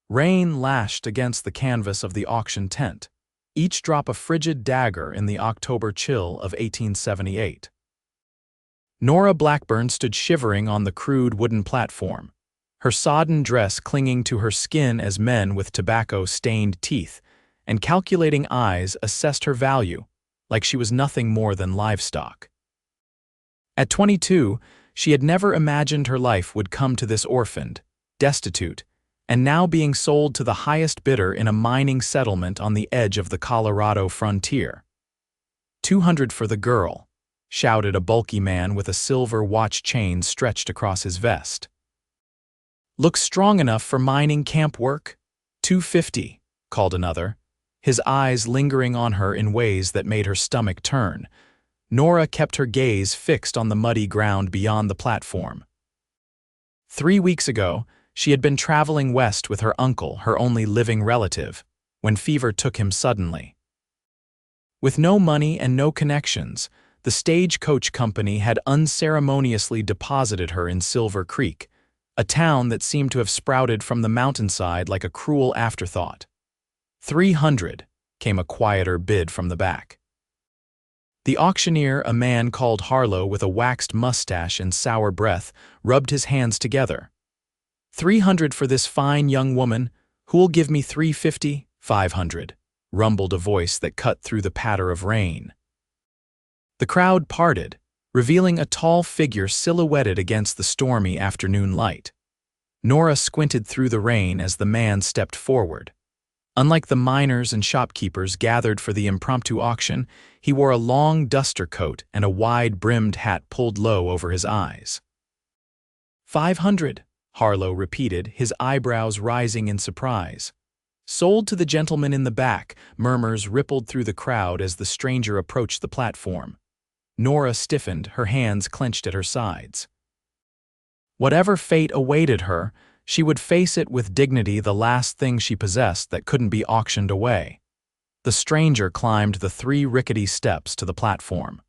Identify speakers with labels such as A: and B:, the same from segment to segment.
A: Rain lashed against the canvas of the auction tent, each drop a frigid dagger in the October chill of 1878. Nora Blackburn stood shivering on the crude wooden platform, her sodden dress clinging to her skin as men with tobacco-stained teeth and calculating eyes assessed her value, like she was nothing more than livestock. At 22, she had never imagined her life would come to this orphaned, destitute, and now being sold to the highest bidder in a mining settlement on the edge of the Colorado frontier. "200 for the girl," shouted a bulky man with a silver watch chain stretched across his vest. "Looks strong enough for mining camp work?" "250, called another, his eyes lingering on her in ways that made her stomach turn. Nora kept her gaze fixed on the muddy ground beyond the platform. 3 weeks ago, she had been traveling west with her uncle, her only living relative, when fever took him suddenly. With no money and no connections, the stagecoach company had unceremoniously deposited her in Silver Creek, a town that seemed to have sprouted from the mountainside like a cruel afterthought. 300, came a quieter bid from the back. The auctioneer, a man called Harlow with a waxed mustache and sour breath, rubbed his hands together. 300 for this fine young woman. Who'll give me 350? 500, rumbled a voice that cut through the patter of rain. The crowd parted, revealing a tall figure silhouetted against the stormy afternoon light. Nora squinted through the rain as the man stepped forward. Unlike the miners and shopkeepers gathered for the impromptu auction, he wore a long duster coat and a wide-brimmed hat pulled low over his eyes. 500, Harlow repeated, his eyebrows rising in surprise. Sold to the gentleman in the back, murmurs rippled through the crowd as the stranger approached the platform. Nora stiffened, her hands clenched at her sides. Whatever fate awaited her, she would face it with dignity, the last thing she possessed that couldn't be auctioned away. The stranger climbed the 3 rickety steps to the platform.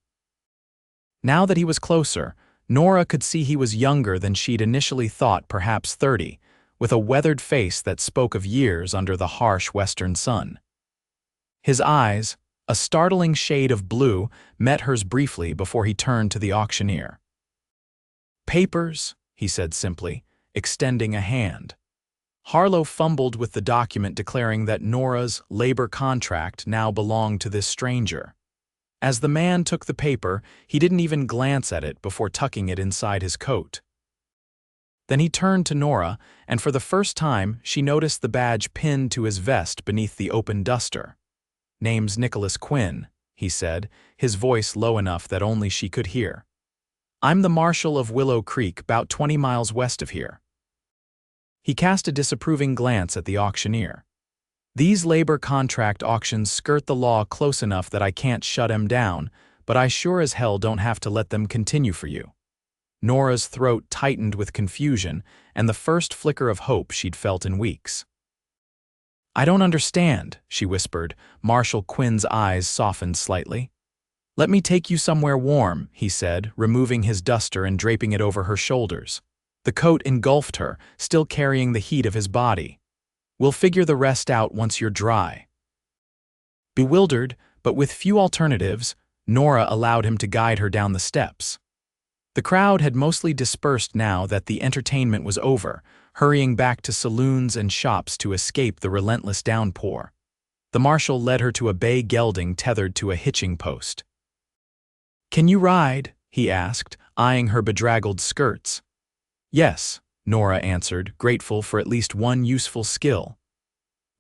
A: Now that he was closer, Nora could see he was younger than she'd initially thought, perhaps 30, with a weathered face that spoke of years under the harsh western sun. His eyes, a startling shade of blue, met hers briefly before he turned to the auctioneer. "Papers," he said simply, extending a hand. Harlow fumbled with the document declaring that Nora's labor contract now belonged to this stranger. As the man took the paper, he didn't even glance at it before tucking it inside his coat. Then he turned to Nora, and for the first time she noticed the badge pinned to his vest beneath the open duster. "Name's Nicholas Quinn," he said, his voice low enough that only she could hear. "I'm the Marshal of Willow Creek, about 20 miles west of here." He cast a disapproving glance at the auctioneer. "These labor contract auctions skirt the law close enough that I can't shut 'em down, but I sure as hell don't have to let them continue for you." Nora's throat tightened with confusion and the first flicker of hope she'd felt in weeks. "I don't understand," she whispered. Marshal Quinn's eyes softened slightly. "Let me take you somewhere warm," he said, removing his duster and draping it over her shoulders. The coat engulfed her, still carrying the heat of his body. "We'll figure the rest out once you're dry." Bewildered, but with few alternatives, Nora allowed him to guide her down the steps. The crowd had mostly dispersed now that the entertainment was over, hurrying back to saloons and shops to escape the relentless downpour. The marshal led her to a bay gelding tethered to a hitching post. "Can you ride?" he asked, eyeing her bedraggled skirts. "Yes," Nora answered, grateful for at least one useful skill.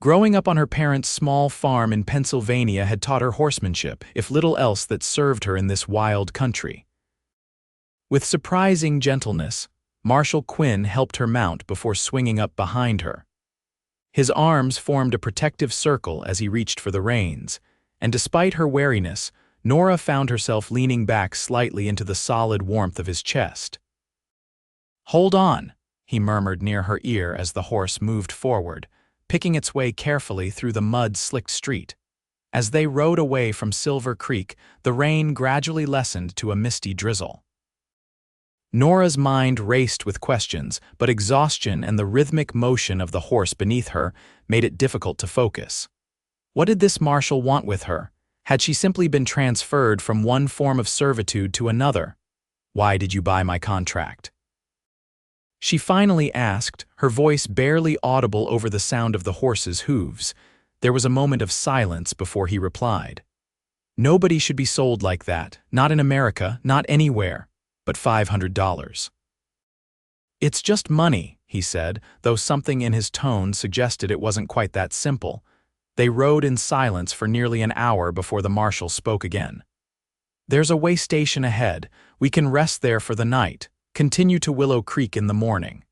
A: Growing up on her parents' small farm in Pennsylvania had taught her horsemanship, if little else that served her in this wild country. With surprising gentleness, Marshal Quinn helped her mount before swinging up behind her. His arms formed a protective circle as he reached for the reins, and despite her wariness, Nora found herself leaning back slightly into the solid warmth of his chest. "Hold on," he murmured near her ear as the horse moved forward, picking its way carefully through the mud-slicked street. As they rode away from Silver Creek, the rain gradually lessened to a misty drizzle. Nora's mind raced with questions, but exhaustion and the rhythmic motion of the horse beneath her made it difficult to focus. What did this marshal want with her? Had she simply been transferred from one form of servitude to another? Why did you buy my contract? She finally asked, her voice barely audible over the sound of the horse's hooves. There was a moment of silence before he replied. Nobody should be sold like that, not in America, not anywhere, but $500. It's just money, he said, though something in his tone suggested it wasn't quite that simple. They rode in silence for nearly an hour before the marshal spoke again. There's a way station ahead. We can rest there for the night. Continue to Willow Creek in the morning.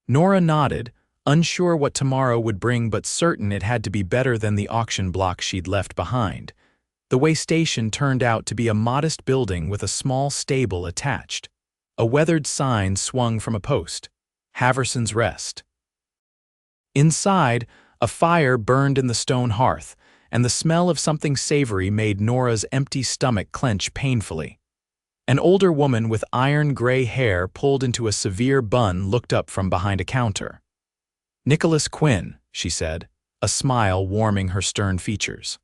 A: Nora nodded, unsure what tomorrow would bring but certain it had to be better than the auction block she'd left behind. The way station turned out to be a modest building with a small stable attached. A weathered sign swung from a post. Haverson's Rest. Inside, a fire burned in the stone hearth, and the smell of something savory made Nora's empty stomach clench painfully. An older woman with iron-gray hair pulled into a severe bun looked up from behind a counter. "Nicholas Quinn," she said, a smile warming her stern features.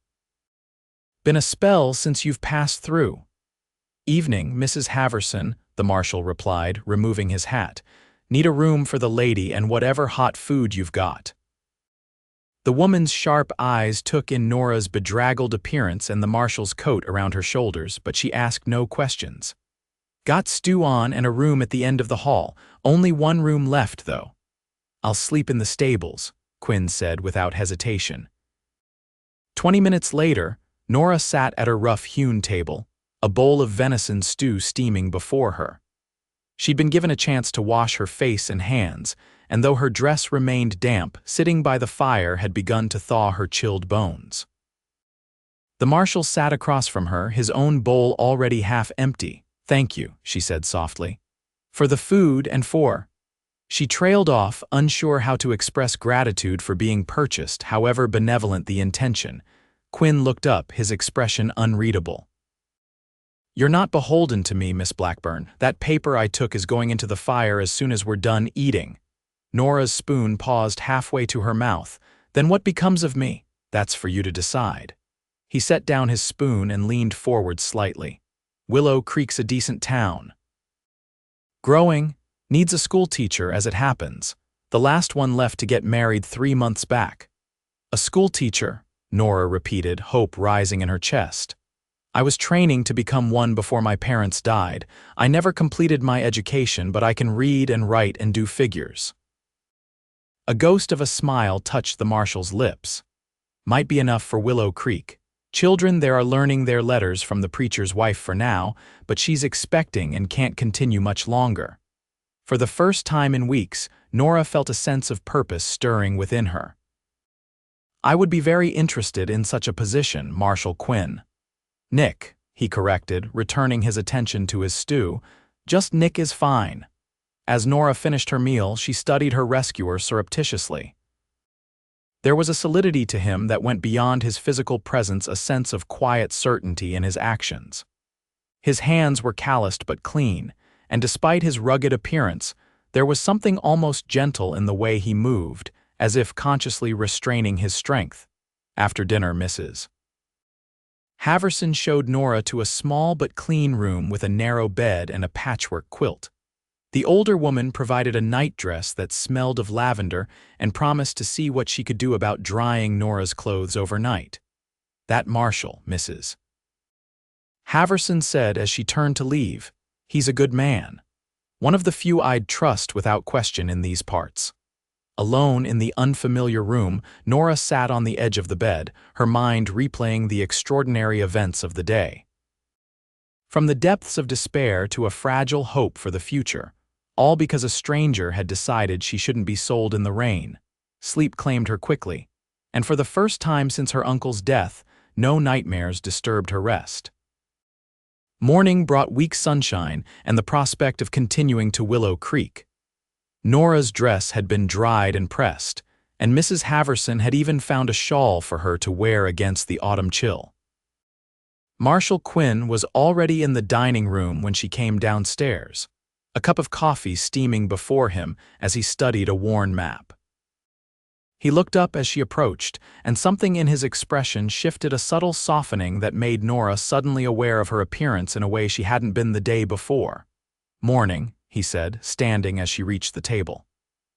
A: "Been a spell since you've passed through." "Evening, Mrs. Haverson," the marshal replied, removing his hat. "Need a room for the lady and whatever hot food you've got." The woman's sharp eyes took in Nora's bedraggled appearance and the marshal's coat around her shoulders, but she asked no questions. "Got stew on and a room at the end of the hall. Only one room left, though." "I'll sleep in the stables," Quinn said without hesitation. 20 minutes later, Nora sat at her rough-hewn table, a bowl of venison stew steaming before her. She'd been given a chance to wash her face and hands, and though her dress remained damp, sitting by the fire had begun to thaw her chilled bones. The marshal sat across from her, his own bowl already half empty. "Thank you," she said softly. "For the food and for—" She trailed off, unsure how to express gratitude for being purchased, however benevolent the intention. Quinn looked up, his expression unreadable. "You're not beholden to me, Miss Blackburn. That paper I took is going into the fire as soon as we're done eating." Nora's spoon paused halfway to her mouth. "Then what becomes of me? That's for you to decide." He set down his spoon and leaned forward slightly. "Willow Creek's a decent town. Growing, needs a schoolteacher as it happens. The last one left to get married 3 months back." "A schoolteacher," Nora repeated, hope rising in her chest. "I was training to become one before my parents died. I never completed my education, but I can read and write and do figures." A ghost of a smile touched the marshal's lips. "Might be enough for Willow Creek. Children there are learning their letters from the preacher's wife for now, but she's expecting and can't continue much longer." For the first time in weeks, Nora felt a sense of purpose stirring within her. "I would be very interested in such a position, Marshal Quinn." "Nick," he corrected, returning his attention to his stew. "Just Nick is fine." As Nora finished her meal, she studied her rescuer surreptitiously. There was a solidity to him that went beyond his physical presence, a sense of quiet certainty in his actions. His hands were calloused but clean, and despite his rugged appearance, there was something almost gentle in the way he moved, as if consciously restraining his strength. "After dinner, Mrs. Haverson showed Nora to a small but clean room with a narrow bed and a patchwork quilt. The older woman provided a nightdress that smelled of lavender and promised to see what she could do about drying Nora's clothes overnight. "That marshal, Mrs. Haverson said as she turned to leave. "He's a good man. One of the few I'd trust without question in these parts." Alone in the unfamiliar room, Nora sat on the edge of the bed, her mind replaying the extraordinary events of the day. From the depths of despair to a fragile hope for the future, all because a stranger had decided she shouldn't be sold in the rain. Sleep claimed her quickly, and for the first time since her uncle's death, no nightmares disturbed her rest. Morning brought weak sunshine and the prospect of continuing to Willow Creek. Nora's dress had been dried and pressed, and Mrs. Haverson had even found a shawl for her to wear against the autumn chill. Marshal Quinn was already in the dining room when she came downstairs. a cup of coffee steaming before him as he studied a worn map. He looked up as she approached, and something in his expression shifted, a subtle softening that made Nora suddenly aware of her appearance in a way she hadn't been the day before. "Morning," he said, standing as she reached the table.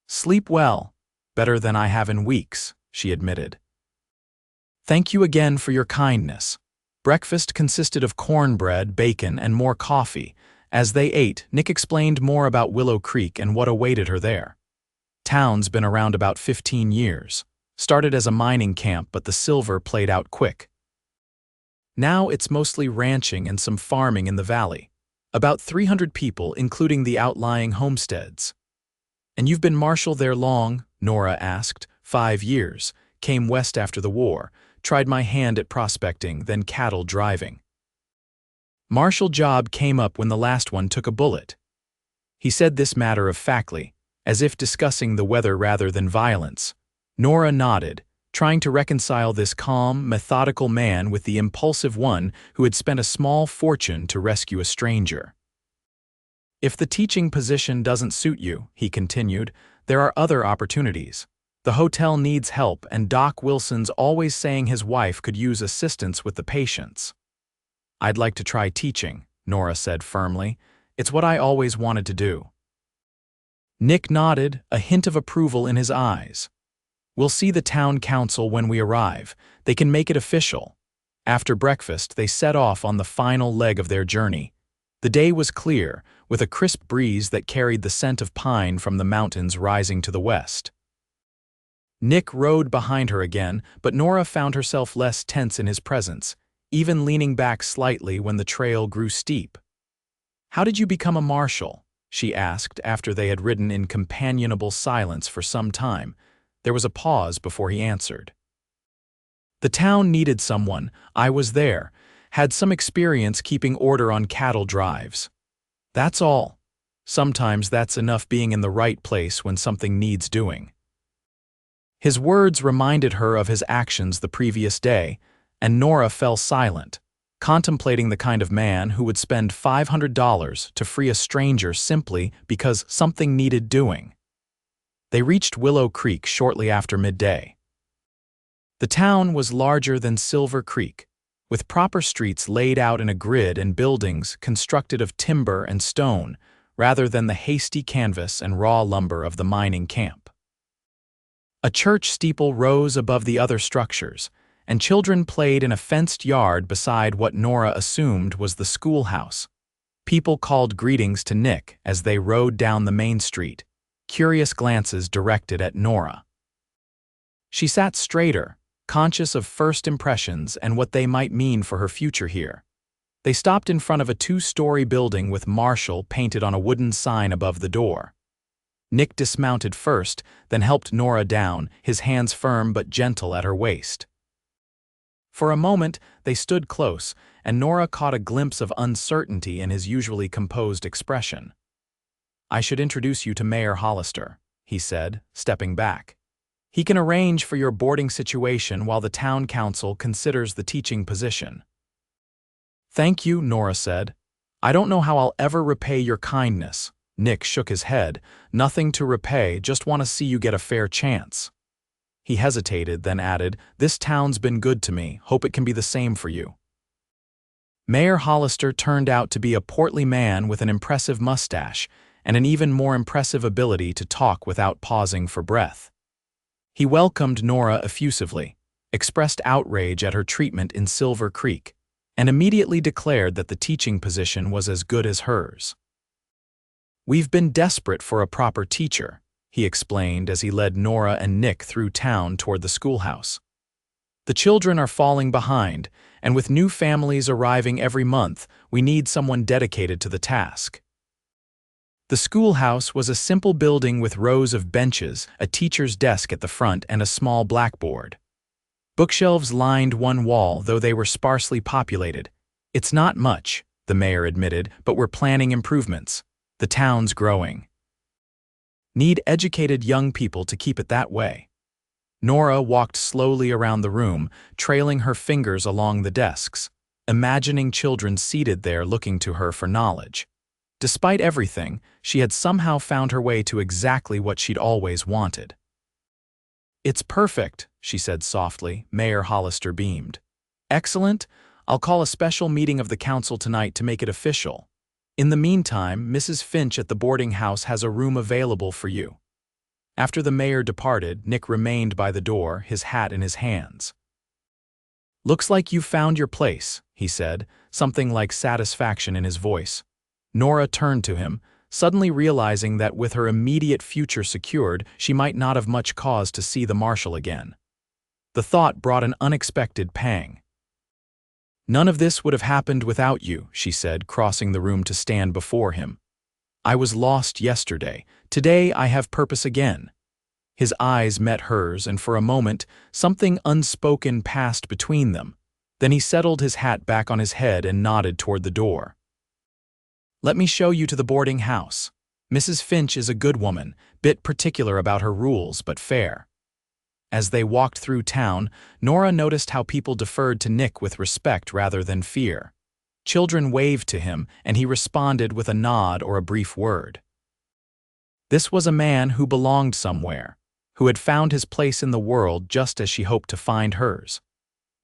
A: "Sleep well. Better than I have in weeks," she admitted. "Thank you again for your kindness." Breakfast consisted of cornbread, bacon, and more coffee. As they ate, Nick explained more about Willow Creek and what awaited her there. Town's been around about 15 years. Started as a mining camp, but the silver played out quick. Now it's mostly ranching and some farming in the valley. About 300 people, including the outlying homesteads. "And you've been marshal there long?" Nora asked. "5 years. Came west after the war. Tried my hand at prospecting, then cattle driving. Marshal job came up when the last one took a bullet." He said this matter-of-factly, as if discussing the weather rather than violence. Nora nodded, trying to reconcile this calm, methodical man with the impulsive one who had spent a small fortune to rescue a stranger. "If the teaching position doesn't suit you," he continued, "there are other opportunities. The hotel needs help, and Doc Wilson's always saying his wife could use assistance with the patients." "I'd like to try teaching," Nora said firmly. "It's what I always wanted to do." Nick nodded, a hint of approval in his eyes. "We'll see the town council when we arrive. They can make it official." After breakfast, they set off on the final leg of their journey. The day was clear, with a crisp breeze that carried the scent of pine from the mountains rising to the west. Nick rode behind her again, but Nora found herself less tense in his presence, even leaning back slightly when the trail grew steep. "How did you become a marshal?" she asked after they had ridden in companionable silence for some time. There was a pause before he answered. "The town needed someone. I was there. Had some experience keeping order on cattle drives. That's all. Sometimes that's enough, being in the right place when something needs doing." His words reminded her of his actions the previous day, and Nora fell silent, contemplating the kind of man who would spend $500 to free a stranger simply because something needed doing. They reached Willow Creek shortly after midday. The town was larger than Silver Creek, with proper streets laid out in a grid and buildings constructed of timber and stone rather than the hasty canvas and raw lumber of the mining camp. A church steeple rose above the other structures, and children played in a fenced yard beside what Nora assumed was the schoolhouse. People called greetings to Nick as they rode down the main street, curious glances directed at Nora. She sat straighter, conscious of first impressions and what they might mean for her future here. They stopped in front of a 2-story building with Marshal painted on a wooden sign above the door. Nick dismounted first, then helped Nora down, his hands firm but gentle at her waist. For a moment, they stood close, and Nora caught a glimpse of uncertainty in his usually composed expression. "I should introduce you to Mayor Hollister," he said, stepping back. "He can arrange for your boarding situation while the town council considers the teaching position." "Thank you," Nora said. "I don't know how I'll ever repay your kindness." Nick shook his head. "Nothing to repay, just want to see you get a fair chance." He hesitated, then added, "This town's been good to me. Hope it can be the same for you." Mayor Hollister turned out to be a portly man with an impressive mustache and an even more impressive ability to talk without pausing for breath. He welcomed Nora effusively, expressed outrage at her treatment in Silver Creek, and immediately declared that the teaching position was as good as hers. "We've been desperate for a proper teacher," he explained as he led Nora and Nick through town toward the schoolhouse. "The children are falling behind, and with new families arriving every month, we need someone dedicated to the task." The schoolhouse was a simple building with rows of benches, a teacher's desk at the front, and a small blackboard. Bookshelves lined one wall, though they were sparsely populated. "It's not much," the mayor admitted, "but we're planning improvements. The town's growing. Need educated young people to keep it that way." Nora walked slowly around the room, trailing her fingers along the desks, imagining children seated there looking to her for knowledge. Despite everything, she had somehow found her way to exactly what she'd always wanted. "It's perfect," she said softly. Mayor Hollister beamed. "Excellent. I'll call a special meeting of the council tonight to make it official. In the meantime, Mrs. Finch at the boarding house has a room available for you." After the mayor departed, Nick remained by the door, his hat in his hands. "Looks like you've found your place," he said, something like satisfaction in his voice. Nora turned to him, suddenly realizing that with her immediate future secured, she might not have much cause to see the marshal again. The thought brought an unexpected pang. "None of this would have happened without you," she said, crossing the room to stand before him. "I was lost yesterday. Today I have purpose again." His eyes met hers, and for a moment, something unspoken passed between them. Then he settled his hat back on his head and nodded toward the door. "Let me show you to the boarding house. Mrs. Finch is a good woman, bit particular about her rules, but fair." As they walked through town, Nora noticed how people deferred to Nick with respect rather than fear. Children waved to him, and he responded with a nod or a brief word. This was a man who belonged somewhere, who had found his place in the world just as she hoped to find hers.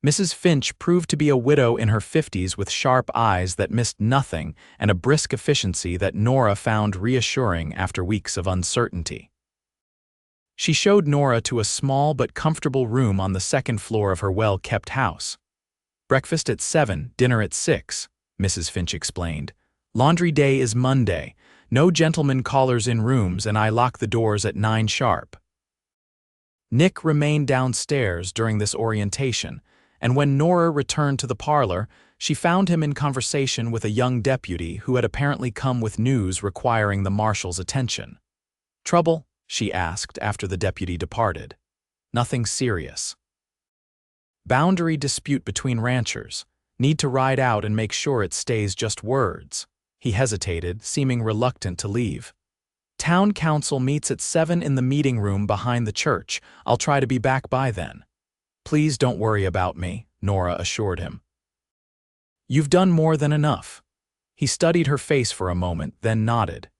A: Mrs. Finch proved to be a widow in her 50s with sharp eyes that missed nothing and a brisk efficiency that Nora found reassuring after weeks of uncertainty. She showed Nora to a small but comfortable room on the second floor of her well-kept house. "Breakfast at 7, dinner at 6, Mrs. Finch explained. "Laundry day is Monday. No gentlemen callers in rooms, and I lock the doors at 9 sharp." Nick remained downstairs during this orientation, and when Nora returned to the parlor, she found him in conversation with a young deputy who had apparently come with news requiring the marshal's attention. "Trouble?" she asked after the deputy departed. "Nothing serious." "Boundary dispute between ranchers. Need to ride out and make sure it stays just words." He hesitated, seeming reluctant to leave. "Town council meets at 7 in the meeting room behind the church. I'll try to be back by then." "Please don't worry about me," Nora assured him. "You've done more than enough." He studied her face for a moment, then nodded.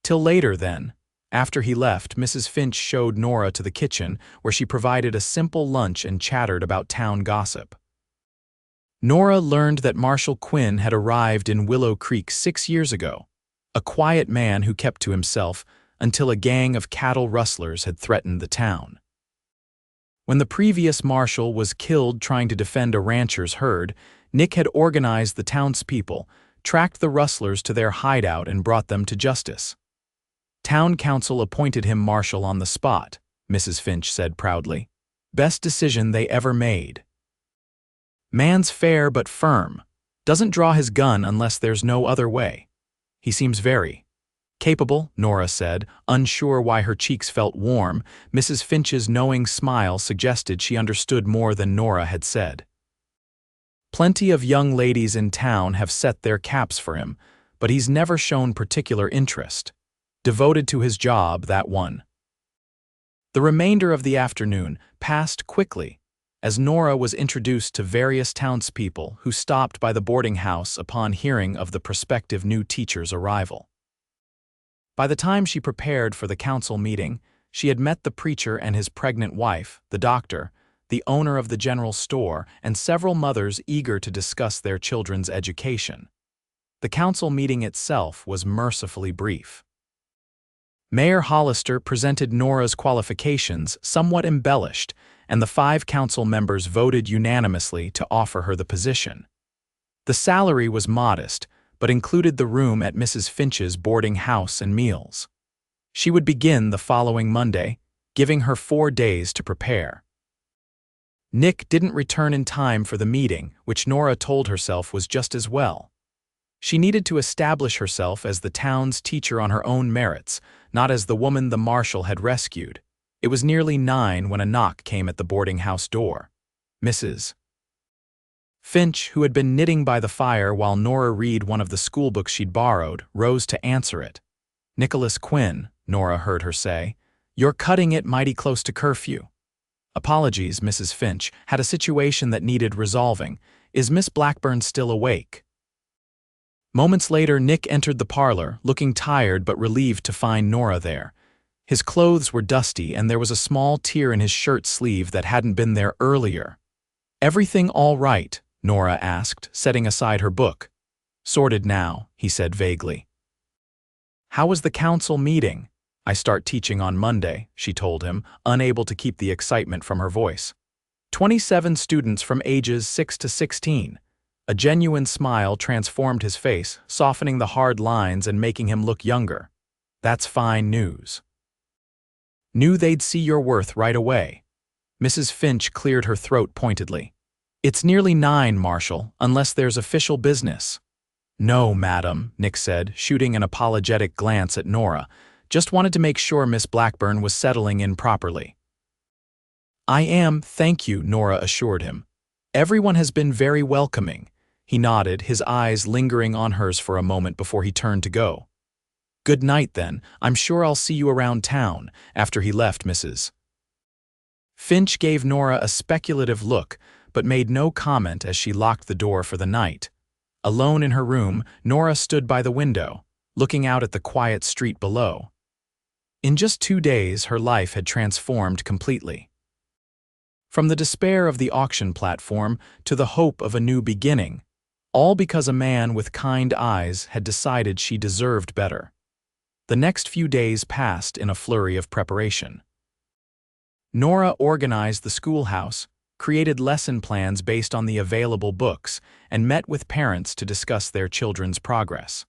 A: "Till later, then." After he left, Mrs. Finch showed Nora to the kitchen, where she provided a simple lunch and chattered about town gossip. Nora learned that Marshal Quinn had arrived in Willow Creek 6 years ago, a quiet man who kept to himself until a gang of cattle rustlers had threatened the town. When the previous marshal was killed trying to defend a rancher's herd, Nick had organized the townspeople, tracked the rustlers to their hideout, and brought them to justice. "Town council appointed him marshal on the spot," Mrs. Finch said proudly. "Best decision they ever made. Man's fair but firm. Doesn't draw his gun unless there's no other way. He seems very capable," Nora said, unsure why her cheeks felt warm. Mrs. Finch's knowing smile suggested she understood more than Nora had said. "Plenty of young ladies in town have set their caps for him, but he's never shown particular interest. Devoted to his job, that one." The remainder of the afternoon passed quickly, as Nora was introduced to various townspeople who stopped by the boarding house upon hearing of the prospective new teacher's arrival. By the time she prepared for the council meeting, she had met the preacher and his pregnant wife, the doctor, the owner of the general store, and several mothers eager to discuss their children's education. The council meeting itself was mercifully brief. Mayor Hollister presented Nora's qualifications, somewhat embellished, and the 5 council members voted unanimously to offer her the position. The salary was modest, but included the room at Mrs. Finch's boarding house and meals. She would begin the following Monday, giving her 4 days to prepare. Nick didn't return in time for the meeting, which Nora told herself was just as well. She needed to establish herself as the town's teacher on her own merits, not as the woman the marshal had rescued. It was nearly 9 when a knock came at the boarding house door. Mrs. Finch, who had been knitting by the fire while Nora read one of the school books she'd borrowed, rose to answer it. "Nicholas Quinn," Nora heard her say. "You're cutting it mighty close to curfew." "Apologies, Mrs. Finch. Had a situation that needed resolving. Is Miss Blackburn still awake?" Moments later, Nick entered the parlor, looking tired but relieved to find Nora there. His clothes were dusty and there was a small tear in his shirt sleeve that hadn't been there earlier. "Everything all right?" Nora asked, setting aside her book. "Sorted now," he said vaguely. "How was the council meeting?" "I start teaching on Monday," she told him, unable to keep the excitement from her voice. 27 students from ages 6 to 16. A genuine smile transformed his face, softening the hard lines and making him look younger. "That's fine news." "Knew they'd see your worth right away." Mrs. Finch cleared her throat pointedly. "It's nearly 9, Marshal, unless there's official business." "No, madam," Nick said, shooting an apologetic glance at Nora. "Just wanted to make sure Miss Blackburn was settling in properly." "I am, thank you," Nora assured him. "Everyone has been very welcoming." He nodded, his eyes lingering on hers for a moment before he turned to go. "Good night, then. I'm sure I'll see you around town." After he left Mrs. Finch gave Nora a speculative look, but made no comment as she locked the door for the night. Alone in her room, Nora stood by the window, looking out at the quiet street below. In just 2 days, her life had transformed completely. From the despair of the auction platform to the hope of a new beginning, all because a man with kind eyes had decided she deserved better. The next few days passed in a flurry of preparation. Nora organized the schoolhouse, created lesson plans based on the available books, and met with parents to discuss their children's progress.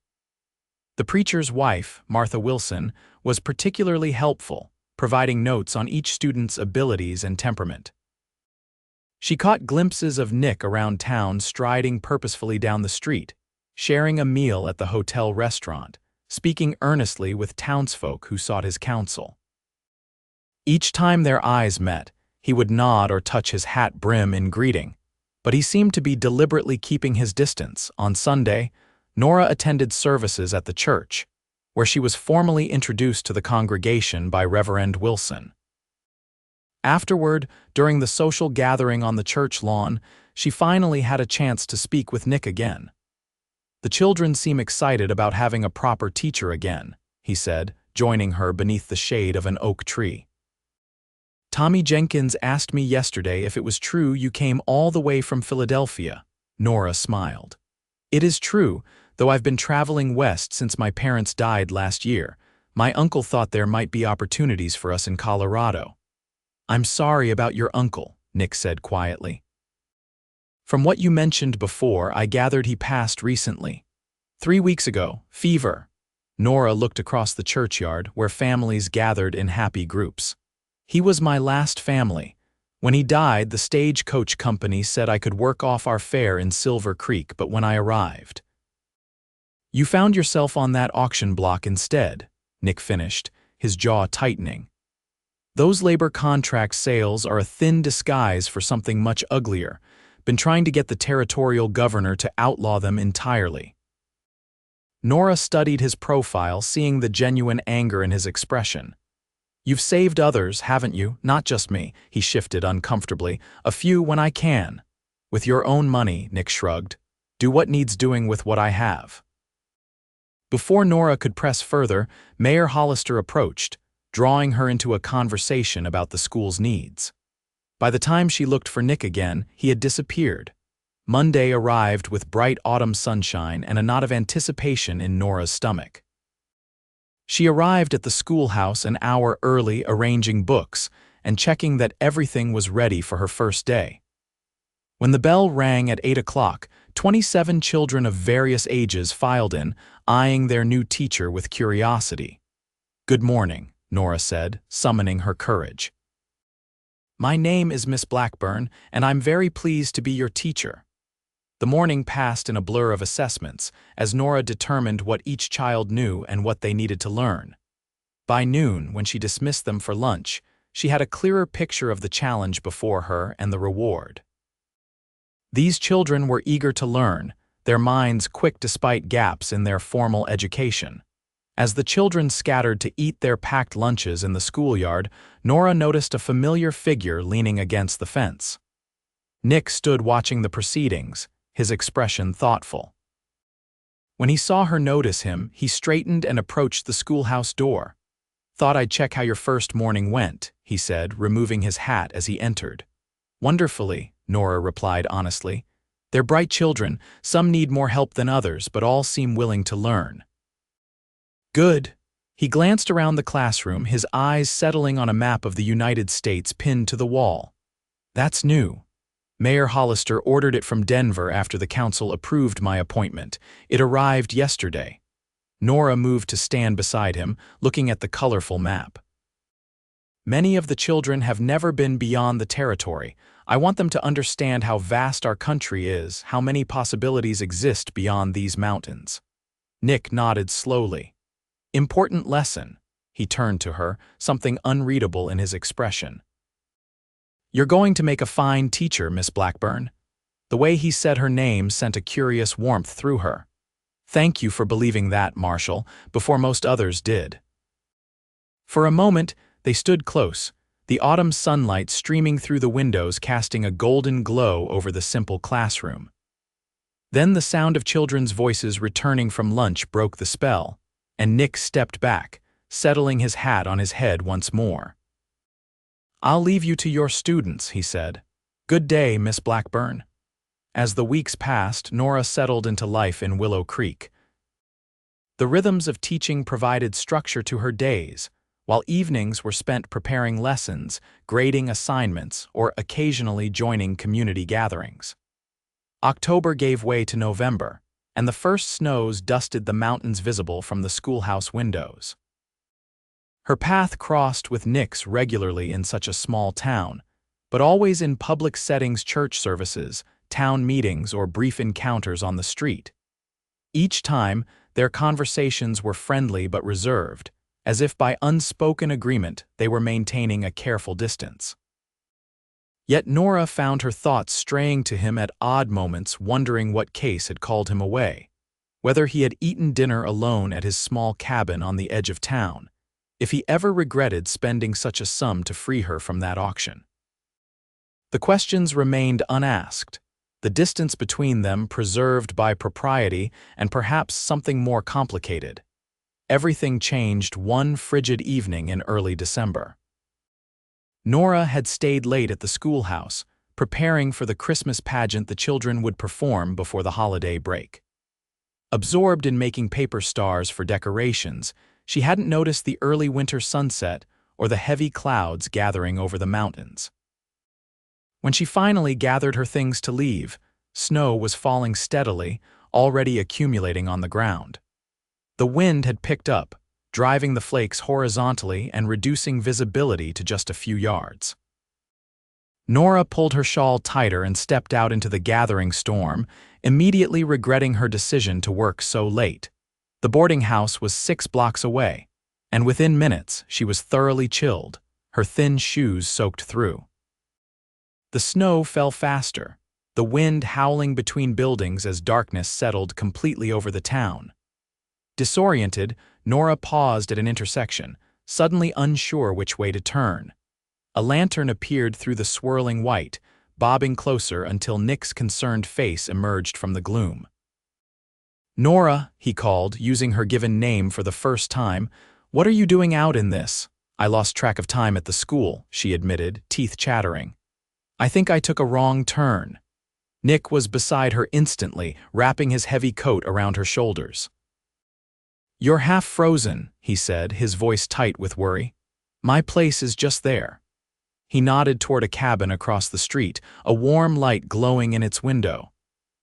A: The preacher's wife, Martha Wilson, was particularly helpful, providing notes on each student's abilities and temperament. She caught glimpses of Nick around town striding purposefully down the street, sharing a meal at the hotel restaurant, speaking earnestly with townsfolk who sought his counsel. Each time their eyes met, he would nod or touch his hat brim in greeting, but he seemed to be deliberately keeping his distance. On Sunday, Nora attended services at the church, where she was formally introduced to the congregation by Reverend Wilson. Afterward, during the social gathering on the church lawn, she finally had a chance to speak with Nick again. "The children seem excited about having a proper teacher again," he said, joining her beneath the shade of an oak tree. "Tommy Jenkins asked me yesterday if it was true you came all the way from Philadelphia." Nora smiled. "It is true, though I've been traveling west since my parents died last year. My uncle thought there might be opportunities for us in Colorado." "I'm sorry about your uncle," Nick said quietly. "From what you mentioned before, I gathered he passed recently. 3 weeks ago, fever." Nora looked across the churchyard, where families gathered in happy groups. "He was my last family. When he died, the stagecoach company said I could work off our fare in Silver Creek, but when I arrived..." "You found yourself on that auction block instead," Nick finished, his jaw tightening. "Those labor contract sales are a thin disguise for something much uglier. Been trying to get the territorial governor to outlaw them entirely." Nora studied his profile, seeing the genuine anger in his expression. "You've saved others, haven't you? Not just me," he shifted uncomfortably. "A few when I can." "With your own money," Nick shrugged. "Do what needs doing with what I have." Before Nora could press further, Mayor Hollister approached, drawing her into a conversation about the school's needs. By the time she looked for Nick again, he had disappeared. Monday arrived with bright autumn sunshine and a knot of anticipation in Nora's stomach. She arrived at the schoolhouse an hour early, arranging books and checking that everything was ready for her first day. When the bell rang at 8 o'clock, 27 children of various ages filed in, eyeing their new teacher with curiosity. "Good morning," Nora said, summoning her courage. "My name is Miss Blackburn, and I'm very pleased to be your teacher." The morning passed in a blur of assessments, as Nora determined what each child knew and what they needed to learn. By noon, when she dismissed them for lunch, she had a clearer picture of the challenge before her and the reward. These children were eager to learn, their minds quick despite gaps in their formal education. As the children scattered to eat their packed lunches in the schoolyard, Nora noticed a familiar figure leaning against the fence. Nick stood watching the proceedings, his expression thoughtful. When he saw her notice him, he straightened and approached the schoolhouse door. "Thought I'd check how your first morning went," he said, removing his hat as he entered. "Wonderfully," Nora replied honestly. "They're bright children, some need more help than others, but all seem willing to learn." "Good." He glanced around the classroom, his eyes settling on a map of the United States pinned to the wall. "That's new. Mayor Hollister ordered it from Denver after the council approved my appointment. It arrived yesterday." Nora moved to stand beside him, looking at the colorful map. "Many of the children have never been beyond the territory. I want them to understand how vast our country is, how many possibilities exist beyond these mountains." Nick nodded slowly. "Important lesson." He turned to her, something unreadable in his expression. "You're going to make a fine teacher, Miss Blackburn." The way he said her name sent a curious warmth through her. "Thank you for believing that, Marshal, before most others did." For a moment, they stood close, the autumn sunlight streaming through the windows casting a golden glow over the simple classroom. Then the sound of children's voices returning from lunch broke the spell, and Nick stepped back, settling his hat on his head once more. "I'll leave you to your students," he said. "Good day, Miss Blackburn." As the weeks passed, Nora settled into life in Willow Creek. The rhythms of teaching provided structure to her days, while evenings were spent preparing lessons, grading assignments, or occasionally joining community gatherings. October gave way to November, and the first snows dusted the mountains visible from the schoolhouse windows. Her path crossed with Nick's regularly in such a small town, but always in public settings: church services, town meetings, or brief encounters on the street. Each time, their conversations were friendly but reserved, as if by unspoken agreement they were maintaining a careful distance. Yet Nora found her thoughts straying to him at odd moments, wondering what case had called him away, whether he had eaten dinner alone at his small cabin on the edge of town, if he ever regretted spending such a sum to free her from that auction. The questions remained unasked, the distance between them preserved by propriety and perhaps something more complicated. Everything changed one frigid evening in early December. Nora had stayed late at the schoolhouse, preparing for the Christmas pageant the children would perform before the holiday break. Absorbed in making paper stars for decorations, she hadn't noticed the early winter sunset or the heavy clouds gathering over the mountains. When she finally gathered her things to leave, snow was falling steadily, already accumulating on the ground. The wind had picked up, driving the flakes horizontally and reducing visibility to just a few yards. Nora pulled her shawl tighter and stepped out into the gathering storm, immediately regretting her decision to work so late. The boarding house was 6 blocks away, and within minutes she was thoroughly chilled, her thin shoes soaked through. The snow fell faster, the wind howling between buildings as darkness settled completely over the town. Disoriented, Nora paused at an intersection, suddenly unsure which way to turn. A lantern appeared through the swirling white, bobbing closer until Nick's concerned face emerged from the gloom. "Nora," he called, using her given name for the first time, "what are you doing out in this?" "I lost track of time at the school," she admitted, teeth chattering. "I think I took a wrong turn." Nick was beside her instantly, wrapping his heavy coat around her shoulders. "You're half frozen," he said, his voice tight with worry. "My place is just there." He nodded toward a cabin across the street, a warm light glowing in its window.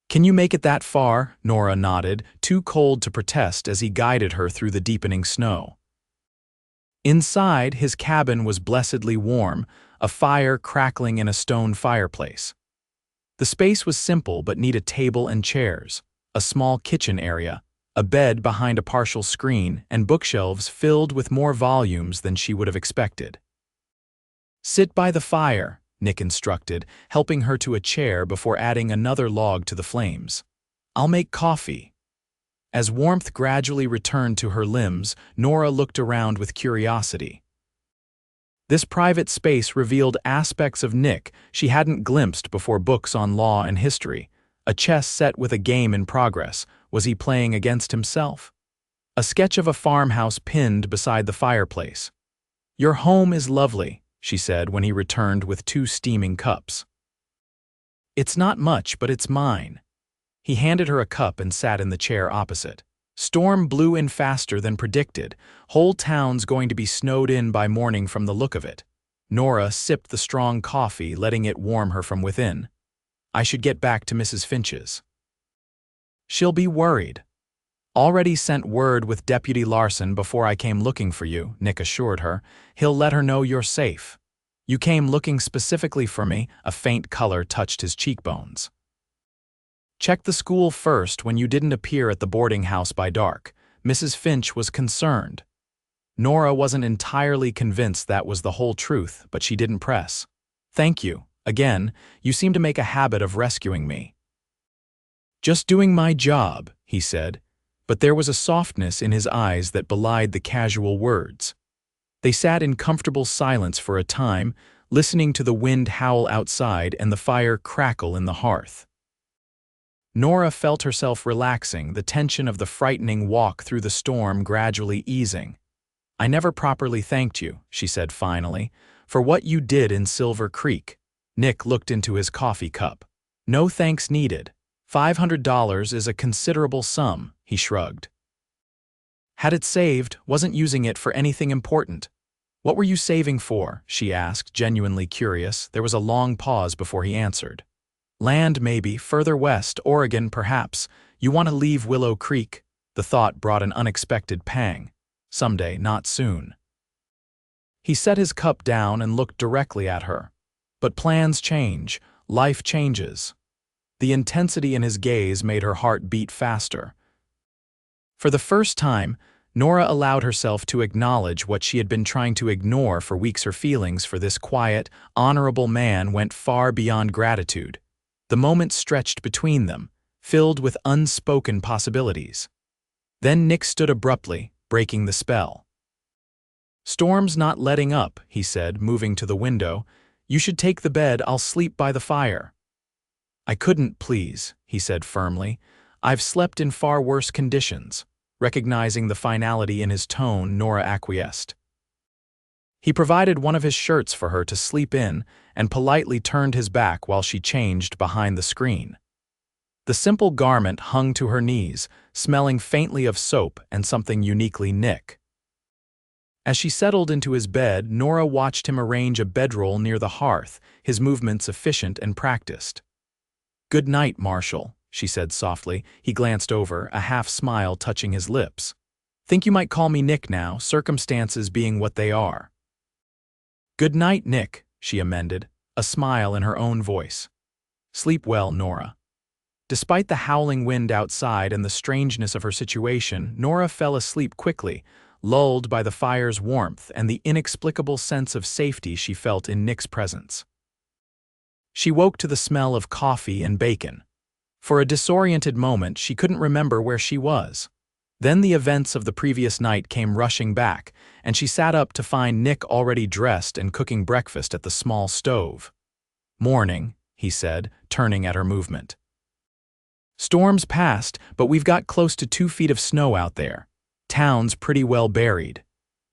A: "Can you make it that far?" Nora nodded, too cold to protest as he guided her through the deepening snow. Inside, his cabin was blessedly warm, a fire crackling in a stone fireplace. The space was simple but neat: a table and chairs, a small kitchen area, a bed behind a partial screen, and bookshelves filled with more volumes than she would have expected. "Sit by the fire," Nick instructed, helping her to a chair before adding another log to the flames. "I'll make coffee." As warmth gradually returned to her limbs, Nora looked around with curiosity. This private space revealed aspects of Nick she hadn't glimpsed before: books on law and history, A chess set with a game in progress. Was he playing against himself? A sketch of a farmhouse pinned beside the fireplace. "Your home is lovely," she said when he returned with 2 steaming cups. "It's not much, but it's mine." He handed her a cup and sat in the chair opposite. Storm blew in faster than predicted. Whole town's going to be snowed in by morning from the look of it. Nora sipped the strong coffee, letting it warm her from within. "I should get back to Mrs. Finch's." "She'll be worried." "Already sent word with Deputy Larson before I came looking for you," Nick assured her. "He'll let her know you're safe." "You came looking specifically for me?" A faint color touched his cheekbones. "Checked the school first when you didn't appear at the boarding house by dark." Mrs. Finch was concerned. Nora wasn't entirely convinced that was the whole truth, but she didn't press. "Thank you. Again, you seem to make a habit of rescuing me." "Just doing my job," he said, but there was a softness in his eyes that belied the casual words. They sat in comfortable silence for a time, listening to the wind howl outside and the fire crackle in the hearth. Nora felt herself relaxing, the tension of the frightening walk through the storm gradually easing. "I never properly thanked you," she said finally, "for what you did in Silver Creek." Nick looked into his coffee cup. "No thanks needed. $500 is a considerable sum," he shrugged. "Had it saved, wasn't using it for anything important." "What were you saving for?" she asked, genuinely curious. There was a long pause before he answered. "Land maybe, further west, Oregon perhaps. You want to leave Willow Creek?" The thought brought an unexpected pang. Someday, not soon. He set his cup down and looked directly at her. But plans change, life changes. The intensity in his gaze made her heart beat faster. For the first time, Nora allowed herself to acknowledge what she had been trying to ignore for weeks. Her feelings for this quiet, honorable man went far beyond gratitude. The moment stretched between them, filled with unspoken possibilities. Then Nick stood abruptly, breaking the spell. "Storm's not letting up," he said, moving to the window. "You should take the bed. I'll sleep by the fire." "I couldn't, please," he said firmly. "I've slept in far worse conditions." Recognizing the finality in his tone, Nora acquiesced. He provided one of his shirts for her to sleep in and politely turned his back while she changed behind the screen. The simple garment hung to her knees, smelling faintly of soap and something uniquely Nick. As she settled into his bed, Nora watched him arrange a bedroll near the hearth, his movements efficient and practiced. "Good night, Marshal," she said softly. He glanced over, a half-smile touching his lips. "Think you might call me Nick now, circumstances being what they are." "Good night, Nick," she amended, a smile in her own voice. "Sleep well, Nora." Despite the howling wind outside and the strangeness of her situation, Nora fell asleep quickly, lulled by the fire's warmth and the inexplicable sense of safety she felt in Nick's presence. She woke to the smell of coffee and bacon. For a disoriented moment, she couldn't remember where she was. Then the events of the previous night came rushing back, and she sat up to find Nick already dressed and cooking breakfast at the small stove. "Morning," he said, turning at her movement. "Storm's passed, but we've got close to 2 feet of snow out there. Town's pretty well buried."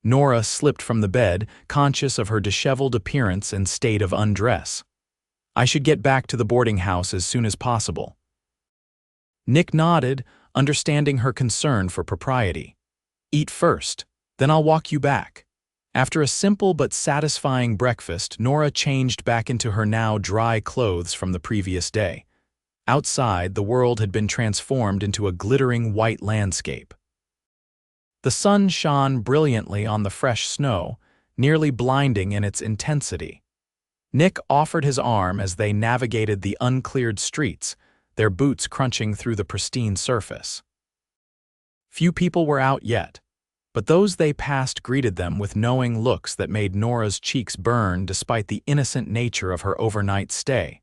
A: Nora slipped from the bed, conscious of her disheveled appearance and state of undress. "I should get back to the boarding house as soon as possible." Nick nodded, understanding her concern for propriety. "Eat first, then I'll walk you back." After a simple but satisfying breakfast, Nora changed back into her now dry clothes from the previous day. Outside, the world had been transformed into a glittering white landscape. The sun shone brilliantly on the fresh snow, nearly blinding in its intensity. Nick offered his arm as they navigated the uncleared streets, their boots crunching through the pristine surface. Few people were out yet, but those they passed greeted them with knowing looks that made Nora's cheeks burn despite the innocent nature of her overnight stay.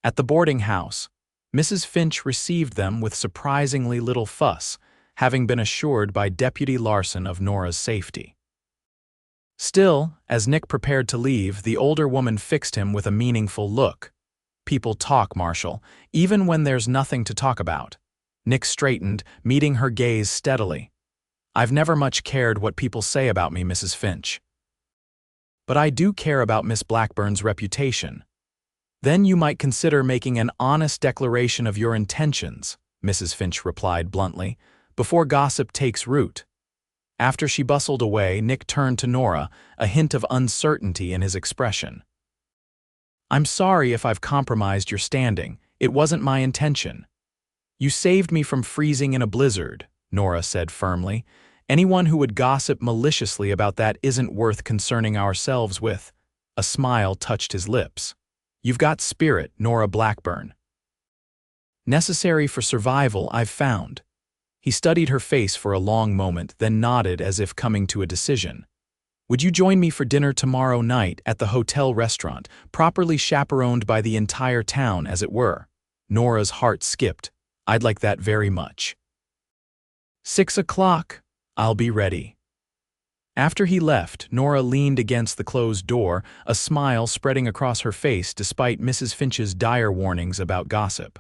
A: At the boarding house, Mrs. Finch received them with surprisingly little fuss, having been assured by Deputy Larson of Nora's safety. Still, as Nick prepared to leave, the older woman fixed him with a meaningful look. People talk, Marshal, even when there's nothing to talk about. Nick straightened, meeting her gaze steadily. I've never much cared what people say about me, Mrs. Finch. But I do care about Miss Blackburn's reputation. Then you might consider making an honest declaration of your intentions, Mrs. Finch replied bluntly, before gossip takes root. After she bustled away, Nick turned to Nora, a hint of uncertainty in his expression. I'm sorry if I've compromised your standing. It wasn't my intention. You saved me from freezing in a blizzard, Nora said firmly. Anyone who would gossip maliciously about that isn't worth concerning ourselves with. A smile touched his lips. You've got spirit, Nora Blackburn. Necessary for survival, I've found. He studied her face for a long moment, then nodded as if coming to a decision. Would you join me for dinner tomorrow night at the hotel restaurant, properly chaperoned by the entire town, as it were? Nora's heart skipped. I'd like that very much. 6 o'clock. I'll be ready. After he left, Nora leaned against the closed door, a smile spreading across her face despite Mrs. Finch's dire warnings about gossip.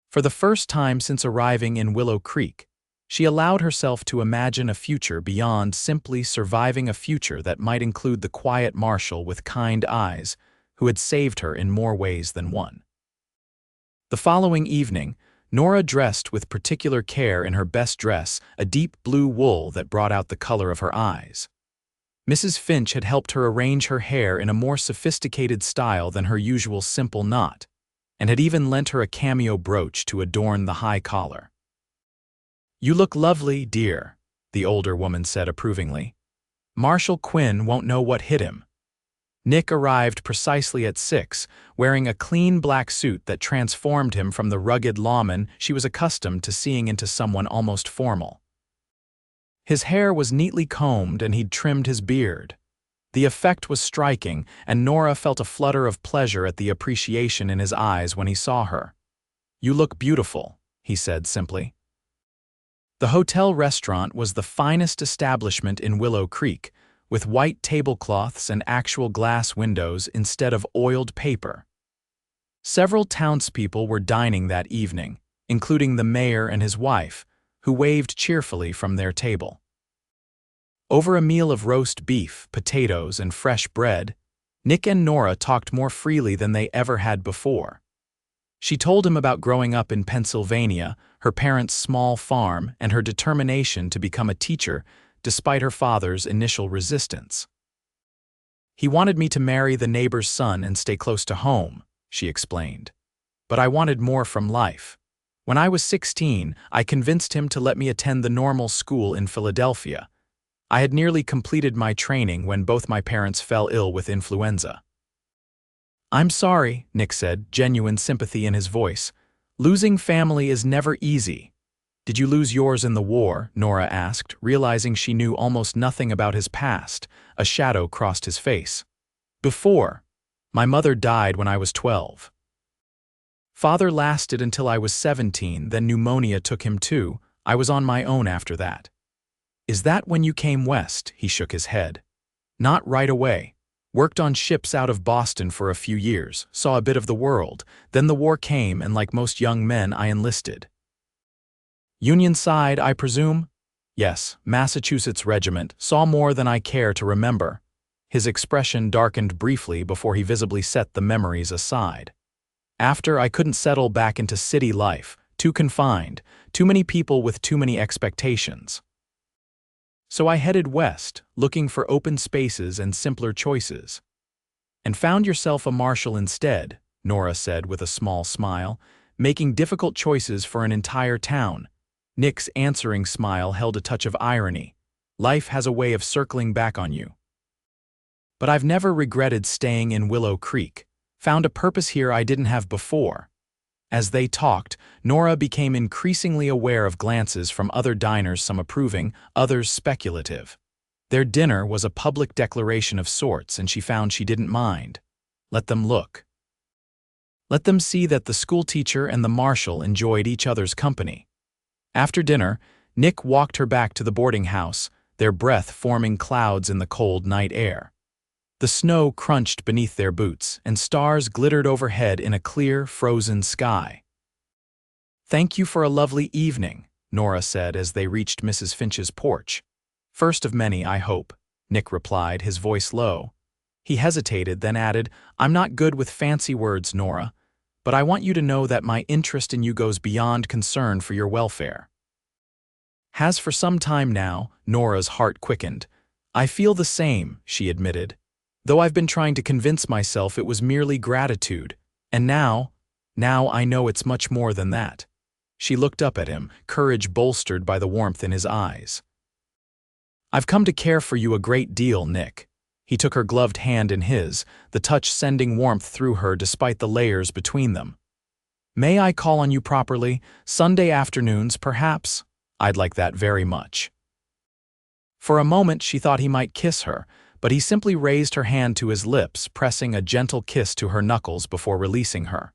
A: For the first time since arriving in Willow Creek, she allowed herself to imagine a future beyond simply surviving a future that might include the quiet Marshal with kind eyes, who had saved her in more ways than one. The following evening, Nora dressed with particular care in her best dress, a deep blue wool that brought out the color of her eyes. Mrs. Finch had helped her arrange her hair in a more sophisticated style than her usual simple knot, and had even lent her a cameo brooch to adorn the high collar. You look lovely, dear, the older woman said approvingly. Marshal Quinn won't know what hit him. Nick arrived precisely at 6, wearing a clean black suit that transformed him from the rugged lawman she was accustomed to seeing into someone almost formal. His hair was neatly combed and he'd trimmed his beard. The effect was striking, and Nora felt a flutter of pleasure at the appreciation in his eyes when he saw her. You look beautiful, he said simply. The hotel restaurant was the finest establishment in Willow Creek, with white tablecloths and actual glass windows instead of oiled paper. Several townspeople were dining that evening, including the mayor and his wife, who waved cheerfully from their table. Over a meal of roast beef, potatoes, and fresh bread, Nick and Nora talked more freely than they ever had before. She told him about growing up in Pennsylvania, her parents' small farm, and her determination to become a teacher despite her father's initial resistance. He wanted me to marry the neighbor's son and stay close to home, she explained. But I wanted more from life. When I was 16, I convinced him to let me attend the normal school in Philadelphia. I had nearly completed my training when both my parents fell ill with influenza. I'm sorry, Nick said, genuine sympathy in his voice. Losing family is never easy. Did you lose yours in the war? Nora asked, realizing she knew almost nothing about his past. A shadow crossed his face. Before. My mother died when I was 12. Father lasted until I was 17, then pneumonia took him too. I was on my own after that. Is that when you came west? He shook his head. Not right away. Worked on ships out of Boston for a few years, saw a bit of the world. Then the war came and like most young men I enlisted. Union side, I presume? Yes, Massachusetts regiment, saw more than I care to remember. His expression darkened briefly before he visibly set the memories aside. After, I couldn't settle back into city life, too confined, too many people with too many expectations. So I headed west, looking for open spaces and simpler choices. And found yourself a marshal instead, Nora said with a small smile, making difficult choices for an entire town. Nick's answering smile held a touch of irony. Life has a way of circling back on you. But I've never regretted staying in Willow Creek. Found a purpose here I didn't have before. As they talked, Nora became increasingly aware of glances from other diners, some approving, others speculative. Their dinner was a public declaration of sorts, and she found she didn't mind. Let them look. Let them see that the schoolteacher and the marshal enjoyed each other's company. After dinner, Nick walked her back to the boarding house, their breath forming clouds in the cold night air. The snow crunched beneath their boots, and stars glittered overhead in a clear, frozen sky. "Thank you for a lovely evening," Nora said as they reached Mrs. Finch's porch. "First of many, I hope," Nick replied, his voice low. He hesitated, then added, "I'm not good with fancy words, Nora, but I want you to know that my interest in you goes beyond concern for your welfare." Has for some time now, Nora's heart quickened. "I feel the same," she admitted, "though I've been trying to convince myself it was merely gratitude, and now I know it's much more than that." She looked up at him, courage bolstered by the warmth in his eyes. "I've come to care for you a great deal, Nick." He took her gloved hand in his, the touch sending warmth through her despite the layers between them. "May I call on you properly? Sunday afternoons, perhaps? I'd like that very much." For a moment she thought he might kiss her, but he simply raised her hand to his lips, pressing a gentle kiss to her knuckles before releasing her.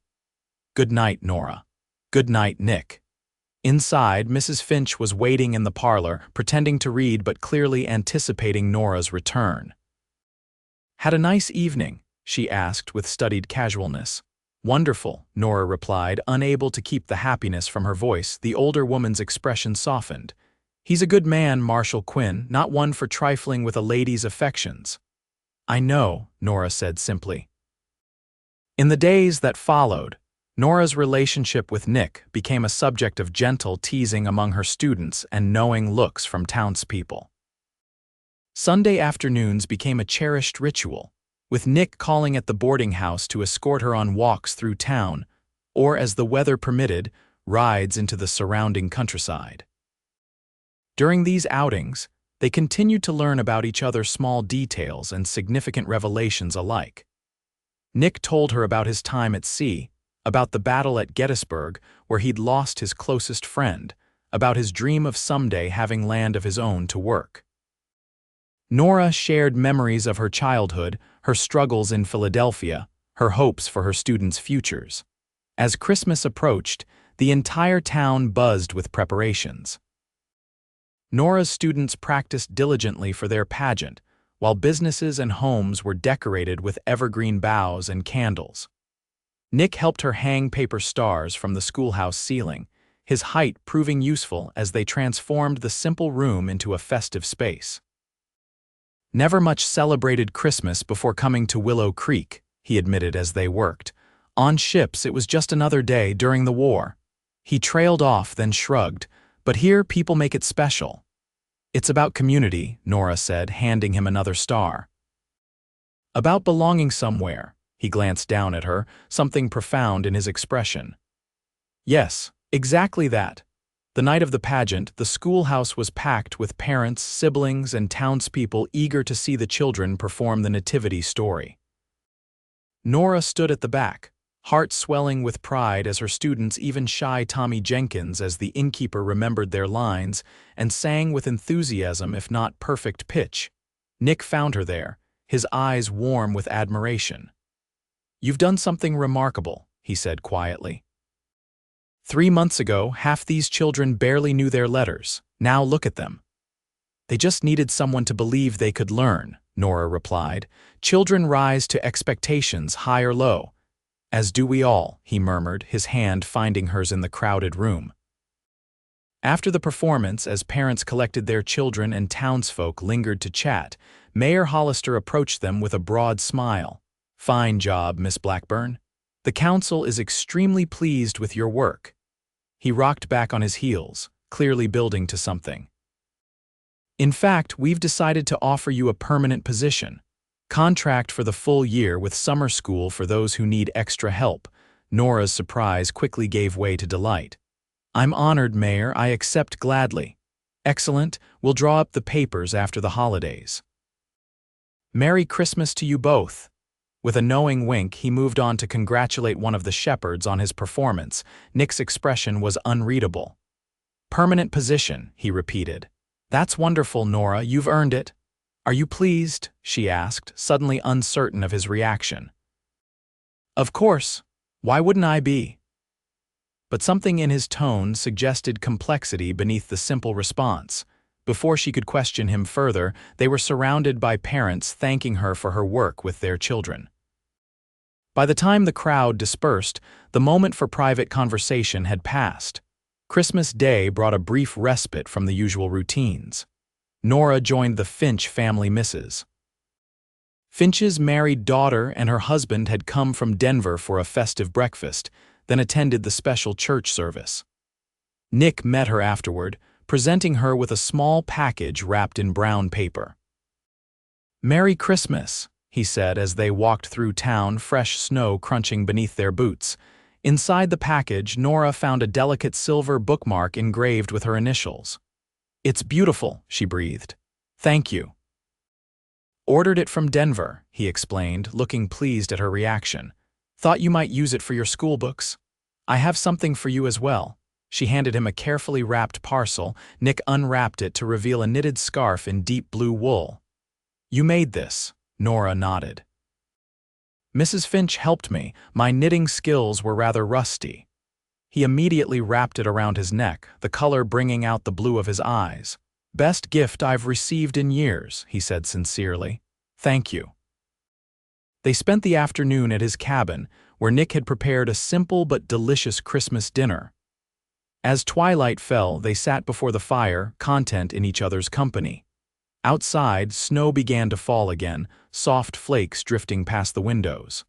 A: "Good night, Nora." "Good night, Nick." Inside, Mrs. Finch was waiting in the parlor, pretending to read but clearly anticipating Nora's return. "Had a nice evening?" she asked with studied casualness. "Wonderful," Nora replied, unable to keep the happiness from her voice. The older woman's expression softened. "He's a good man, Marshal Quinn, not one for trifling with a lady's affections." "I know," Nora said simply. In the days that followed, Nora's relationship with Nick became a subject of gentle teasing among her students and knowing looks from townspeople. Sunday afternoons became a cherished ritual, with Nick calling at the boarding house to escort her on walks through town, or, as the weather permitted, rides into the surrounding countryside. During these outings, they continued to learn about each other's small details and significant revelations alike. Nick told her about his time at sea, about the battle at Gettysburg, where he'd lost his closest friend, about his dream of someday having land of his own to work. Nora shared memories of her childhood, her struggles in Philadelphia, her hopes for her students' futures. As Christmas approached, the entire town buzzed with preparations. Nora's students practiced diligently for their pageant, while businesses and homes were decorated with evergreen boughs and candles. Nick helped her hang paper stars from the schoolhouse ceiling, his height proving useful as they transformed the simple room into a festive space. "Never much celebrated Christmas before coming to Willow Creek," he admitted as they worked. "On ships it was just another day during the war." He trailed off, then shrugged, "But here people make it special." "It's about community," Nora said, handing him another star. "About belonging somewhere." He glanced down at her, something profound in his expression. "Yes, exactly that." The night of the pageant, the schoolhouse was packed with parents, siblings, and townspeople eager to see the children perform the nativity story. Nora stood at the back, heart swelling with pride as her students, even shy Tommy Jenkins as the innkeeper, remembered their lines and sang with enthusiasm if not perfect pitch. Nick found her there, his eyes warm with admiration. "You've done something remarkable," he said quietly. 3 months ago, half these children barely knew their letters. Now look at them. "They just needed someone to believe they could learn," Nora replied. "Children rise to expectations, high or low." "As do we all," he murmured, his hand finding hers in the crowded room. After the performance, as parents collected their children and townsfolk lingered to chat, Mayor Hollister approached them with a broad smile. "Fine job, Miss Blackburn. The council is extremely pleased with your work." He rocked back on his heels, clearly building to something. "In fact, we've decided to offer you a permanent position. Contract for the full year with summer school for those who need extra help." Nora's surprise quickly gave way to delight. "I'm honored, Mayor. I accept gladly." "Excellent. We'll draw up the papers after the holidays." "Merry Christmas to you both." With a knowing wink, he moved on to congratulate one of the shepherds on his performance. Nick's expression was unreadable. "Permanent position," he repeated. "That's wonderful, Nora. You've earned it." "Are you pleased?" she asked, suddenly uncertain of his reaction. "Of course. Why wouldn't I be?" But something in his tone suggested complexity beneath the simple response. Before she could question him further, they were surrounded by parents thanking her for her work with their children. By the time the crowd dispersed, the moment for private conversation had passed. Christmas Day brought a brief respite from the usual routines. Nora joined the Finch family misses. Finch's married daughter and her husband had come from Denver for a festive breakfast, then attended the special church service. Nick met her afterward, presenting her with a small package wrapped in brown paper. "Merry Christmas," he said as they walked through town, fresh snow crunching beneath their boots. Inside the package, Nora found a delicate silver bookmark engraved with her initials. "It's beautiful," she breathed. "Thank you." "Ordered it from Denver," he explained, looking pleased at her reaction. "Thought you might use it for your school books. I have something for you as well." She handed him a carefully wrapped parcel. Nick unwrapped it to reveal a knitted scarf in deep blue wool. "You made this," Nora nodded. "Mrs. Finch helped me. My knitting skills were rather rusty." He immediately wrapped it around his neck, the color bringing out the blue of his eyes. "Best gift I've received in years," he said sincerely. "Thank you." They spent the afternoon at his cabin, where Nick had prepared a simple but delicious Christmas dinner. As twilight fell, they sat before the fire, content in each other's company. Outside, snow began to fall again, soft flakes drifting past the windows.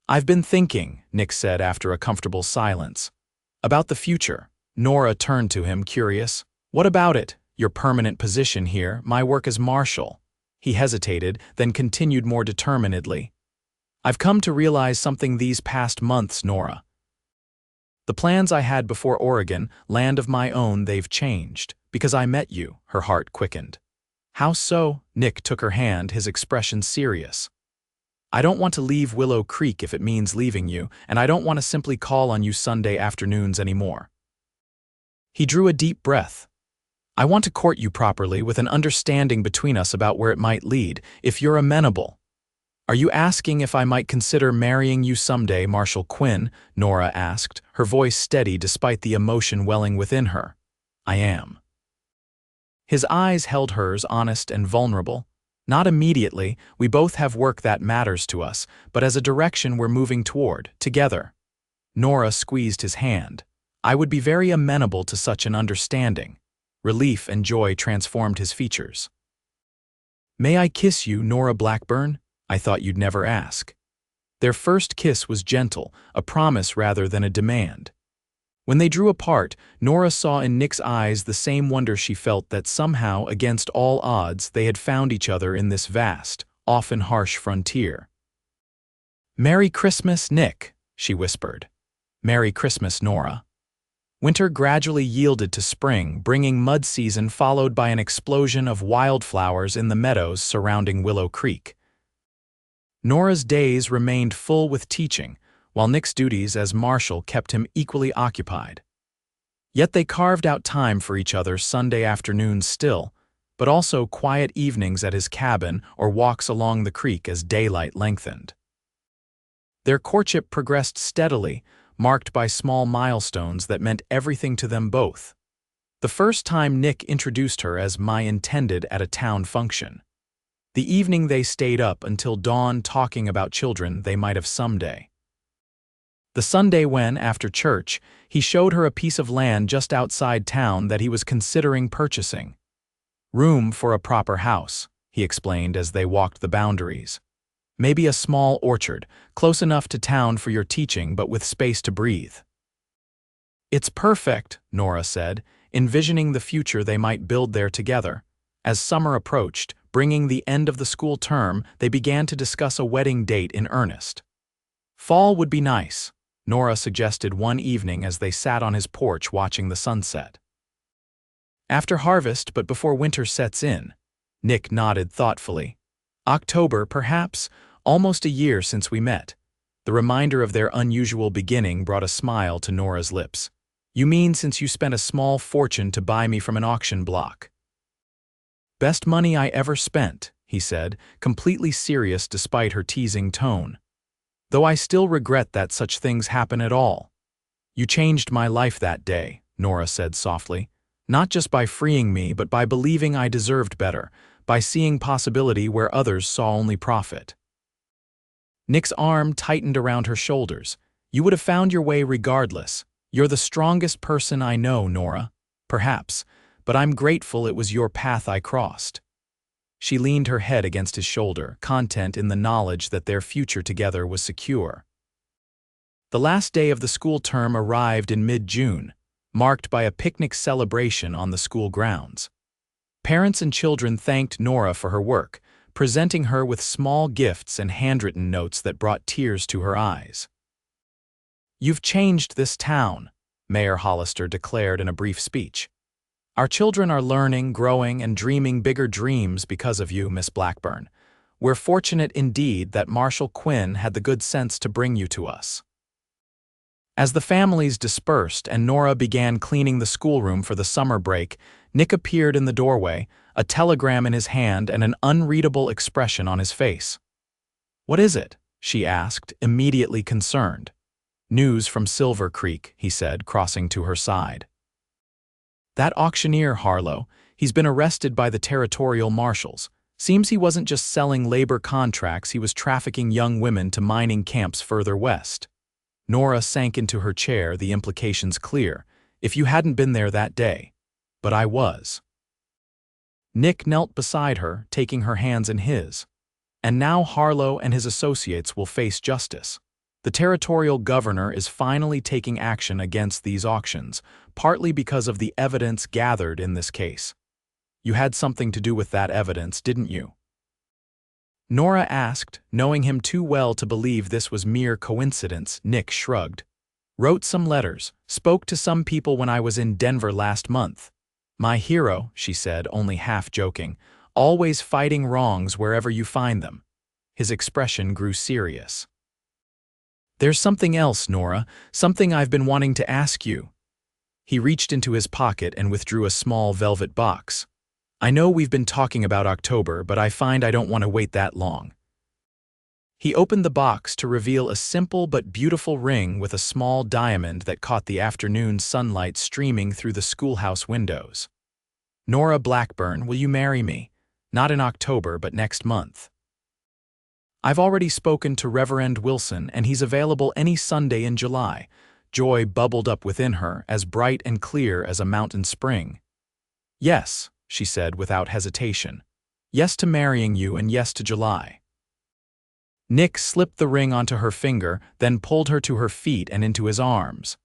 A: "I've been thinking," Nick said after a comfortable silence, "about the future." Nora turned to him, curious. "What about it? Your permanent position here, my work as marshal." He hesitated, then continued more determinedly. "I've come to realize something these past months, Nora. The plans I had before Oregon, land of my own, they've changed. Because I met you." Her heart quickened. "How so?" Nick took her hand, his expression serious. "I don't want to leave Willow Creek if it means leaving you, and I don't want to simply call on you Sunday afternoons anymore." He drew a deep breath. "I want to court you properly, with an understanding between us about where it might lead, if you're amenable." "Are you asking if I might consider marrying you someday, Marshal Quinn?" Nora asked, her voice steady despite the emotion welling within her. "I am." His eyes held hers, honest and vulnerable. "Not immediately, we both have work that matters to us, but as a direction we're moving toward, together." Nora squeezed his hand. "I would be very amenable to such an understanding." Relief and joy transformed his features. "May I kiss you, Nora Blackburn? I thought you'd never ask." Their first kiss was gentle, a promise rather than a demand. When they drew apart, Nora saw in Nick's eyes the same wonder she felt, that somehow, against all odds, they had found each other in this vast, often harsh frontier. "Merry Christmas, Nick," she whispered. "Merry Christmas, Nora." Winter gradually yielded to spring, bringing mud season followed by an explosion of wildflowers in the meadows surrounding Willow Creek. Nora's days remained full with teaching, while Nick's duties as marshal kept him equally occupied. Yet they carved out time for each other Sunday afternoons still, but also quiet evenings at his cabin or walks along the creek as daylight lengthened. Their courtship progressed steadily, marked by small milestones that meant everything to them both. The first time Nick introduced her as "my intended" at a town function. The evening they stayed up until dawn talking about children they might have someday. The Sunday when, after church, he showed her a piece of land just outside town that he was considering purchasing. "Room for a proper house," he explained as they walked the boundaries. "Maybe a small orchard, close enough to town for your teaching but with space to breathe." "It's perfect," Nora said, envisioning the future they might build there together. As summer approached, bringing the end of the school term, they began to discuss a wedding date in earnest. "Fall would be nice," Nora suggested one evening as they sat on his porch watching the sunset. "After harvest, but before winter sets in." Nick nodded thoughtfully. "October, perhaps, almost a year since we met." The reminder of their unusual beginning brought a smile to Nora's lips. "You mean since you spent a small fortune to buy me from an auction block?" "Best money I ever spent," he said, completely serious despite her teasing tone. "Though I still regret that such things happen at all." "You changed my life that day," Nora said softly. Not just by freeing me, but by believing I deserved better, by seeing possibility where others saw only profit. Nick's arm tightened around her shoulders. You would have found your way regardless. You're the strongest person I know, Nora. Perhaps, but I'm grateful it was your path I crossed. She leaned her head against his shoulder, content in the knowledge that their future together was secure. The last day of the school term arrived in mid-June, marked by a picnic celebration on the school grounds. Parents and children thanked Nora for her work, presenting her with small gifts and handwritten notes that brought tears to her eyes. "You've changed this town," Mayor Hollister declared in a brief speech. "Our children are learning, growing, and dreaming bigger dreams because of you, Miss Blackburn. We're fortunate indeed that Marshal Quinn had the good sense to bring you to us." As the families dispersed and Nora began cleaning the schoolroom for the summer break, Nick appeared in the doorway, a telegram in his hand and an unreadable expression on his face. "What is it?" she asked, immediately concerned. "News from Silver Creek," he said, crossing to her side. "That auctioneer, Harlow, he's been arrested by the territorial marshals. Seems he wasn't just selling labor contracts, he was trafficking young women to mining camps further west." Nora sank into her chair, the implications clear. "If you hadn't been there that day." "But I was." Nick knelt beside her, taking her hands in his. "And now Harlow and his associates will face justice. The territorial governor is finally taking action against these auctions, partly because of the evidence gathered in this case. You had something to do with that evidence, didn't you?" Nora asked, knowing him too well to believe this was mere coincidence. Nick shrugged. "Wrote some letters, spoke to some people when I was in Denver last month. My hero," she said, only half joking, "always fighting wrongs wherever you find them." His expression grew serious. "There's something else, Nora, something I've been wanting to ask you." He reached into his pocket and withdrew a small velvet box. "I know we've been talking about October, but I find I don't want to wait that long." He opened the box to reveal a simple but beautiful ring with a small diamond that caught the afternoon sunlight streaming through the schoolhouse windows. "Nora Blackburn, will you marry me? Not in October, but next month." "I've already spoken to Reverend Wilson, and he's available any Sunday in July." Joy bubbled up within her, as bright and clear as a mountain spring. "Yes," she said without hesitation. "Yes to marrying you and yes to July." Nick slipped the ring onto her finger, then pulled her to her feet and into his arms.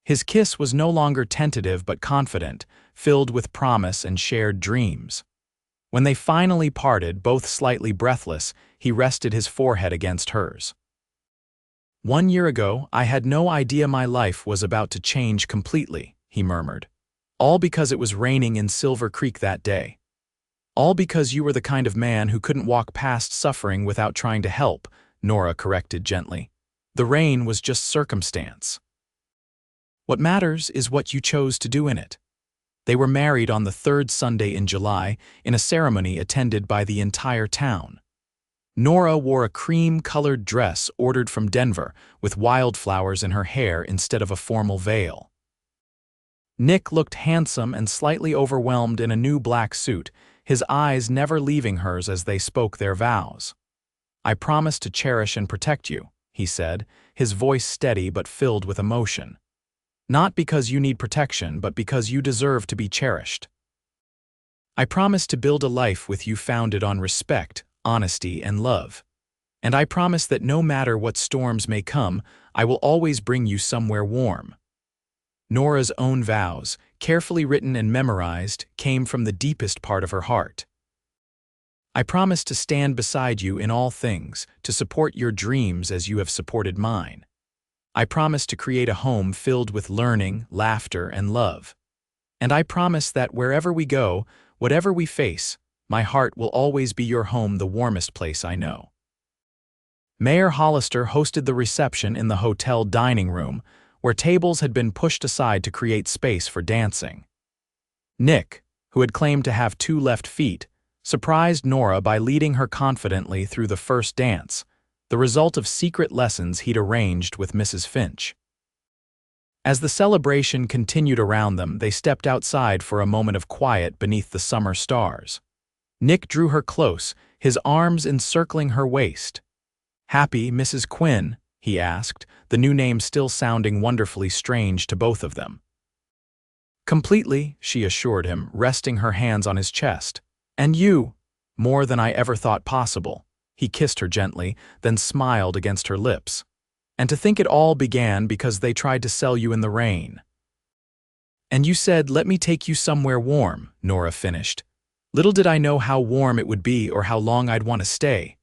A: His kiss was no longer tentative but confident, filled with promise and shared dreams. When they finally parted, both slightly breathless, he rested his forehead against hers. "1 year ago, I had no idea my life was about to change completely," he murmured. "All because it was raining in Silver Creek that day. All because you were the kind of man who couldn't walk past suffering without trying to help," Nora corrected gently. "The rain was just circumstance. What matters is what you chose to do in it." They were married on the 3rd Sunday in July, in a ceremony attended by the entire town. Nora wore a cream-colored dress ordered from Denver, with wildflowers in her hair instead of a formal veil. Nick looked handsome and slightly overwhelmed in a new black suit, his eyes never leaving hers as they spoke their vows. "I promise to cherish and protect you," he said, his voice steady but filled with emotion. "Not because you need protection, but because you deserve to be cherished. I promise to build a life with you founded on respect, honesty, and love. And I promise that no matter what storms may come, I will always bring you somewhere warm." Nora's own vows, carefully written and memorized, came from the deepest part of her heart. "I promise to stand beside you in all things, to support your dreams as you have supported mine. I promise to create a home filled with learning, laughter, and love. And I promise that wherever we go, whatever we face, my heart will always be your home, the warmest place I know." Mayor Hollister hosted the reception in the hotel dining room, where tables had been pushed aside to create space for dancing. Nick, who had claimed to have 2 left feet, surprised Nora by leading her confidently through the first dance, the result of secret lessons he'd arranged with Mrs. Finch. As the celebration continued around them, they stepped outside for a moment of quiet beneath the summer stars. Nick drew her close, his arms encircling her waist. "Happy, Mrs. Quinn?" he asked, the new name still sounding wonderfully strange to both of them. "Completely," she assured him, resting her hands on his chest. "And you?" "More than I ever thought possible." He kissed her gently, then smiled against her lips. "And to think it all began because they tried to sell you in the rain." "And you said, 'Let me take you somewhere warm,'" Nora finished. "Little did I know how warm it would be or how long I'd want to stay."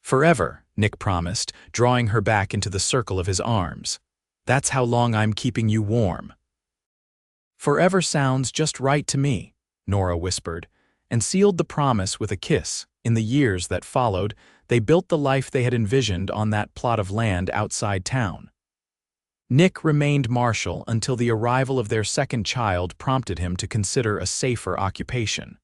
A: "Forever," Nick promised, drawing her back into the circle of his arms. "That's how long I'm keeping you warm." "Forever sounds just right to me," Nora whispered, and sealed the promise with a kiss. In the years that followed, they built the life they had envisioned on that plot of land outside town. Nick remained Marshal until the arrival of their second child prompted him to consider a safer occupation.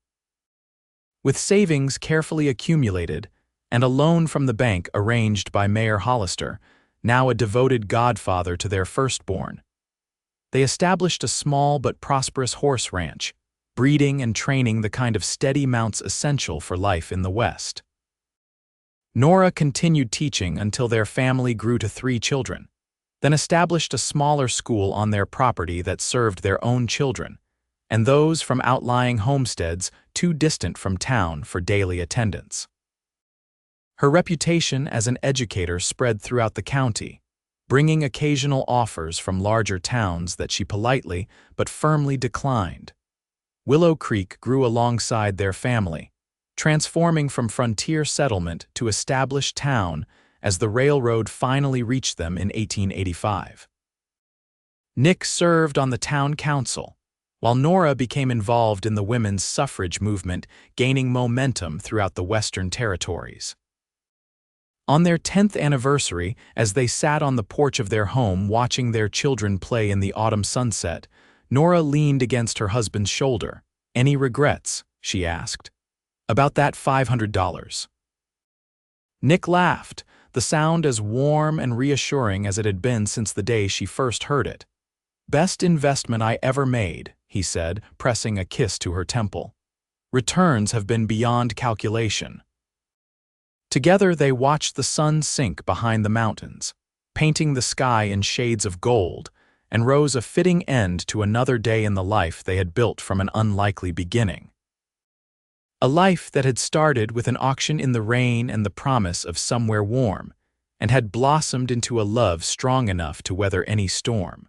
A: With savings carefully accumulated and a loan from the bank arranged by Mayor Hollister, now a devoted godfather to their firstborn, they established a small but prosperous horse ranch, breeding and training the kind of steady mounts essential for life in the West. Nora continued teaching until their family grew to 3 children, then established a smaller school on their property that served their own children, and those from outlying homesteads too distant from town for daily attendance. Her reputation as an educator spread throughout the county, bringing occasional offers from larger towns that she politely but firmly declined. Willow Creek grew alongside their family, transforming from frontier settlement to established town as the railroad finally reached them in 1885. Nick served on the town council, while Nora became involved in the women's suffrage movement, gaining momentum throughout the Western territories. On their 10th anniversary, as they sat on the porch of their home watching their children play in the autumn sunset, Nora leaned against her husband's shoulder. "Any regrets?" she asked. "About that $500. Nick laughed, the sound as warm and reassuring as it had been since the day she first heard it. "Best investment I ever made," he said, pressing a kiss to her temple. "Returns have been beyond calculation." Together they watched the sun sink behind the mountains, painting the sky in shades of gold, and rose a fitting end to another day in the life they had built from an unlikely beginning. A life that had started with an auction in the rain and the promise of somewhere warm, and had blossomed into a love strong enough to weather any storm.